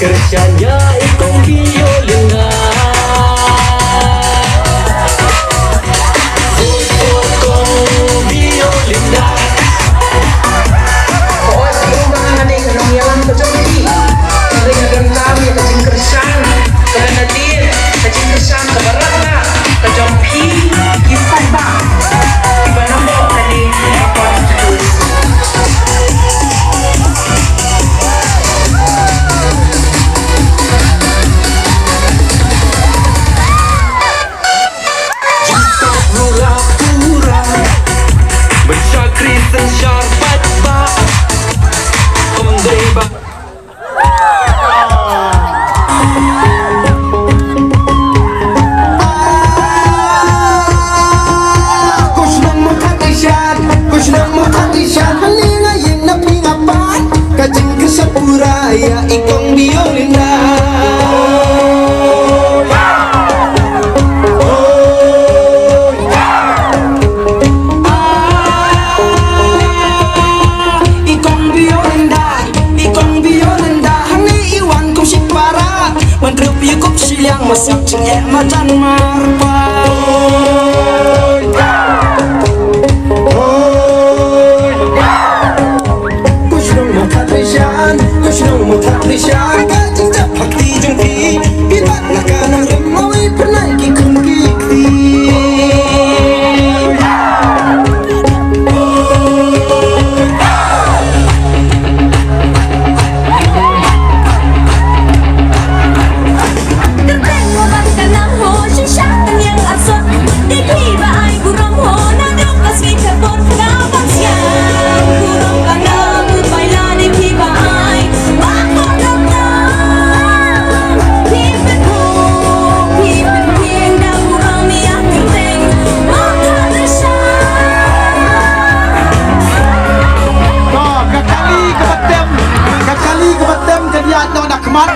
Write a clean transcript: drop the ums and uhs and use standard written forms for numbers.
kerjanya ikut violina. Potong violina. Oh, siguro mga naning anong yalang kajampi. Hindi nga gandam yung kajing kersan. Kananatin, kajing kersan, kabarat na. Kajampi, kisay ba? Iba na mo, kani, kapag terus. Pura-pura bersyakri sesyarpat ba Omdei ba ya ikong violina. Cukup siang masak cengek macan marpa. Kusnong matalisyan, kusnong matalisyan. Kajing cepat dijungki, ibat nakanang remawai pernah kikun kiki. Kemar.